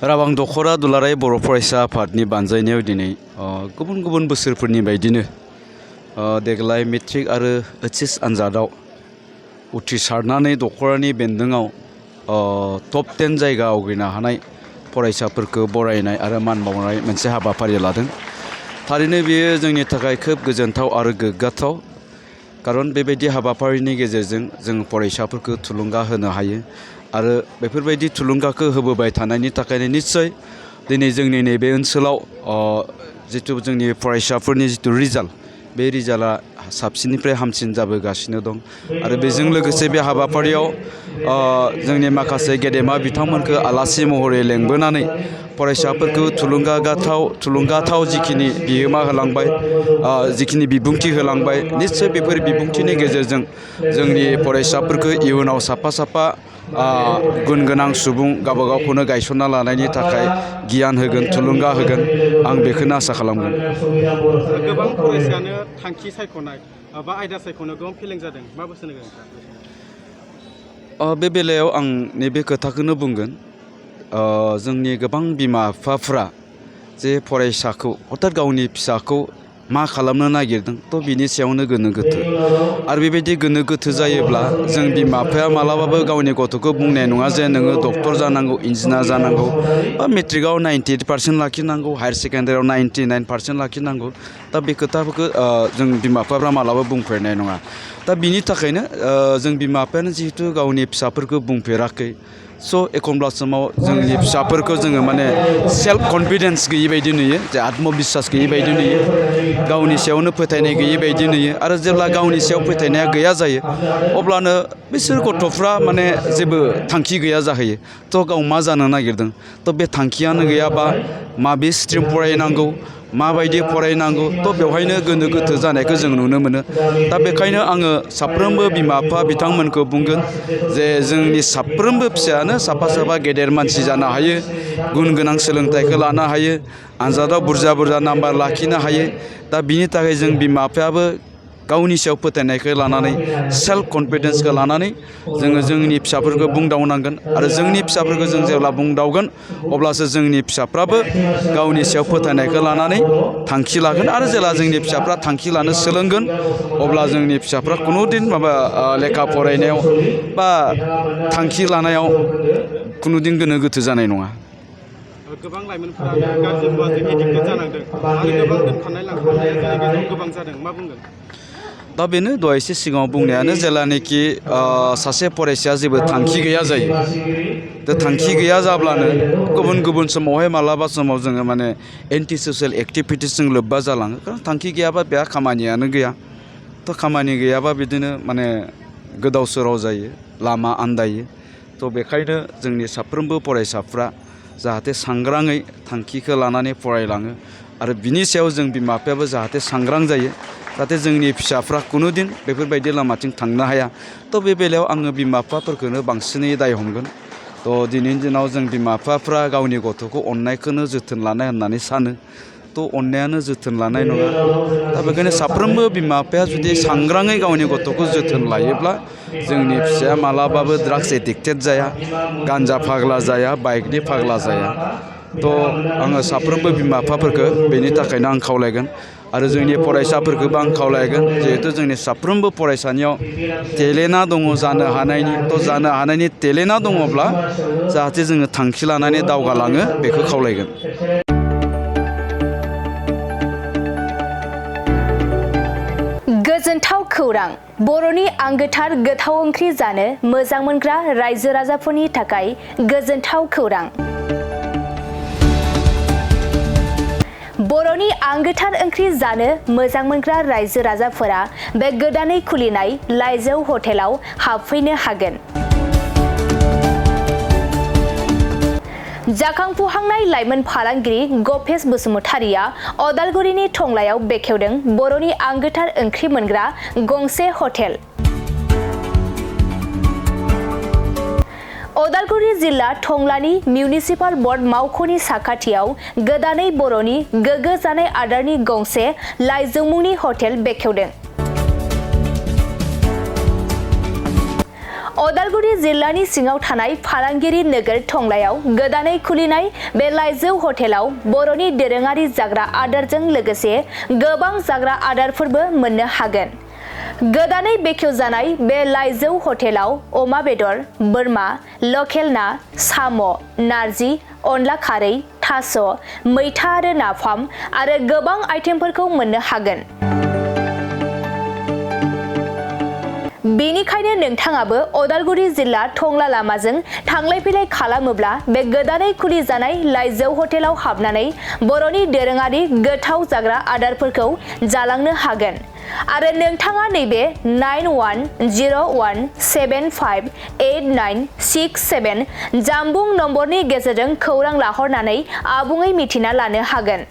राबां दखरा दुलाराय बर' फरायसा आफादनि बानजायनायाव दिनै गुबुन गुबुन बोसोरफोरनि बायदिनो देग्लाय मेट्रिक आरो एचएस आनजादाव उथ्रिसारनानै दखरानि बेन्दोङाव टप 10 जायगा आवग्रिनो हानाय फरायसाफोरखौ बरायनाय आरो मान बावनाय मोनसे हाबाफारि लादों। थारैनो बेयो जोंनि थाखाय खोब गोजोनथाव आरो गोग्गाथाव। खारन बेबायदि हाबाफारिनि गेजेरजों जों फरायसाफोरखौ थुलुंगा होनो हायो आरो बेफोरबायदि थुलुंगाखौ होबोबाय थानायनि थाखायनो निस्सय दिनै जोंनि नैबे ओनसोलाव जितु जोंनि फरायसाफोरनि जितु रिजाल्ट बे रिजाल्टआ साबसिननिफ्राय हामसिन जाबोगासिनो दं आरो बेजों लोगोसे बे हाबाफारियाव जोंनि माखासे गेदेमा बिथांमोनखौ आलासि महरै लेंबोनानै फरायसाफोरखौ थुलुंगाथाव जिखिनि बिहोमा होलांबाय जिखिनि बिबुंथि होलांबाय निस्सय बेफोर बिबुंथिनि गेजेरजों जोंनि फरायसाफोरखौ इयुनाव साफा गुन गोनां सुबुं गावबा गावखौनो गायसनना लानायनि थाखाय गियान होगोन थुलुंगा होगोन आं बेखौनो आसा खालामगोन। गोबां फरायसायानो थांखि सायख'नाय बा आयदा सायख'नो गोबां फेलें जादों मा बोसोन होगोन नोंथाङा? बे बेलायाव आं नैबे खोथाखौनो बुंगोन जोंनि गोबां बिमा बिफाफ्रा जे फरायसाखौ अर्थात गावनि फिसाखौ मा खालामनो नागिरदों थ' बिनि सायावनो गोनो गोथो आरो बेबायदि गोनो गोथो जायोब्ला जों बिमा बिफाया मालाबाबो गावनि गथ'खौ बुंनाय नङा जे नोङो डक्टर जानांगौ इन्जिनियार जानांगौ बा मेट्रिकआव 98% लाखिनांगौ हायार सेकेन्डारियाव 99% लाखिनांगौ दा बे खोथाफोरखौ जों बिमा बिफाफ्रा मालाबा बुंफेरनाय नङा। दा बिनि थाखायनो जों बिमा बिफायानो जिहेतु गावनि फिसाफोरखौ बुंफेराखै स' एखनब्ला समाव जोंनि फिसाफोरखौ जोङो माने सेल्फ कनफिडेन्स गैयि बायदि नुयो जे आत्मबिश्वास गैयि बायदि नुयो गावनि सायावनो फोथायनाय गैयि बायदि नुयो आरो जेब्ला गावनि सायाव फोथायनाया गैया जायो अब्लानो बिसोर गथ'फ्रा माने जेबो थांखि गैया जाहैयो थ' गाव मा जानो नागिरदों थ' बे थांखियानो गैयाबा माबे स्ट्रिम फरायनांगौ माबायदि फरायनांगौ थ' बेवहायनो गोनो गोथो जानायखौ जों नुनो मोनो। दा बेखायनो आङो साफ्रोमबो बिमा बिफा बिथांमोनखौ बुंगोन जे जोंनि साफ्रोमबो फिसायानो साफा गेदेर मानसि जानो हायो गुन गोनां सोलोंथाइखौ लानो हायो आनजादाव बुरजा नाम्बार लाखिनो हायो। दा बिनि थाखाय जों बिमा बिफायाबो गावनि सायाव फोथायनायखौ लानानै सेल्फ कनफिडेन्सखौ लानानै जोङो जोंनि फिसाफोरखौ बुंदावनांगोन आरो जोंनि फिसाफोरखौ जों जेब्ला बुंदावगोन अब्लासो जोंनि फिसाफ्राबो गावनि सायाव फोथायनायखौ लानानै थांखि लागोन आरो जेब्ला जोंनि फिसाफ्रा थांखि लानो सोलोंगोन अब्ला जोंनि फिसाफ्रा खुनुदिन लेखा फरायनायाव बा थांखि लानायाव खुनुदिन गोनो गोथो जानाय नङा। गोबां लाइमोनफोरानो गाज्रि मुवाजों एडिक्टेड जानांदों आरो गोबां दोनखारनाय लांखारनाया जोंनि गेजेराव गोबां जादों मा बुंगोन? दा बेनो दहाय एसे सिगाङाव बुंनायानो जेलानोखि सासे फरायसाया जेबो थांखि गैया जायो दा थांखि गैया जाब्लानो गुबुन समावहाय मालाबा समाव जोङो माने एन्टि ससियेल एक्टिभिटिसजों लोब्बा जालाङो खारन थांखि गैयाबा बेहा खामानियानो गैया थ' खामानि गैयाबा बिदिनो माने गोदाव सोराव जायो लामा आन्दायो थ' बेखायनो जोंनि साफ्रोमबो फरायसाफ्रा जाहाथे सांग्राङै थांखिखौ लानानै फरायलाङो आरो बिनि सायाव जों बिमा बिफायाबो जाहाथे सांग्रां जायो जाहाथे जोंनि फिसाफ्रा खुनुदिन बेफोरबायदि लामाथिं थांनो हाया थ' बे बेलायाव आङो बिमा बिफाफोरखौनो बांसिनै दाय हमगोन। थ' दिनैनि दिनाव जों बिमा बिफाफ्रा गावनि गथ'खौ अननायखौनो जोथोन लानाय होननानै सानो थ' अननायानो जोथोन लानाय नङा। दा बेखायनो साफ्रोमबो बिमा बिफाया जुदि सांग्राङै गावनि गथ'खौ जोथोन लायोब्ला जोंनि फिसाया मालाबाबो ड्राग्स एडिक्टेड जाया गान्जा फाग्ला जाया बाइकनि फाग्ला जाया। थ' आङो साफ्रोमबो बिमा बिफाफोरखौ बेनि थाखायनो आं खावलायगोन आरो जोंनि फरायसाफोरखौबो आं खावलायगोन जिहेथु जोंनि साफ्रोमबो फरायसानियाव टेलेन्टआ दङ जानो हानायनि थ' जानो हानायनि टेलेन्टआ दङब्ला जाहाथे जोङो थांखि लानानै दावगालाङो बेखौ खावलायगोन। गोजोनथाव खौरां बर'नि आंगोथार गोथाव ओंख्रि जानो मोजां मोनग्रा रायजो राजाफोरनि थाखाय गोजोनथाव खौरां। बर'नि आंगोथार ओंख्रि जानो मोजां मोनग्रा रायजो राजाफोरा बे गोदानै खुलिनाय लाइजौ हटेलाव हाबफैनो हागोन। जाखांफुहांनाय लाइमोन फालांगिरि गपेश बसुमतारिया अदालगुरिनि टंलायाव बेखेवदों बर'नि आंगोथार ओंख्रि मोनग्रा गंसे हटेल। अदालगुरि जिल्ला टंलानि मिउनिसिपाल बर्ड मावख'नि साखाथियाव गोदानै बर'नि गोग्गो जानाय आदारनि गंसे लाइजौ मुंनि हटेल बेखेवदों। अदालगुरि जिल्लानि सिङाव थानाय फालांगिरि नोगोर टंलायाव गोदानै खुलिनाय बे लाइजौ हटेलाव बर'नि दोरोङारि जाग्रा आदारजों लोगोसे गोबां जाग्रा आदारफोरबो मोननो हागोन। गोदानै बेखेवजानाय बे लाइजौ हटेलाव अमा बेदर, बोरमा, लकेल ना, साम', नारजि, अनला खारै, थास', मैथा आरो नाफाम आरो गोबां आइटेमफोरखौ मोननो हागोन। बेनिखायनो नोंथाङाबो अदालगुरि जिल्ला टंला लामाजों थांलाय फैलाय खालामोब्ला बे गोदानै खुलिजानाय लाइजौ हटेलाव हाबनानै बर'नि दोरोङारि गोथाव जाग्रा आदारफोरखौ जालांनो हागोन। आरो नोंथाङा नैबे 9101758967 जानबुं नम्बरनि गेजेरजों खौरां लाहरनानै आबुङै मिथिना लानो हागोन।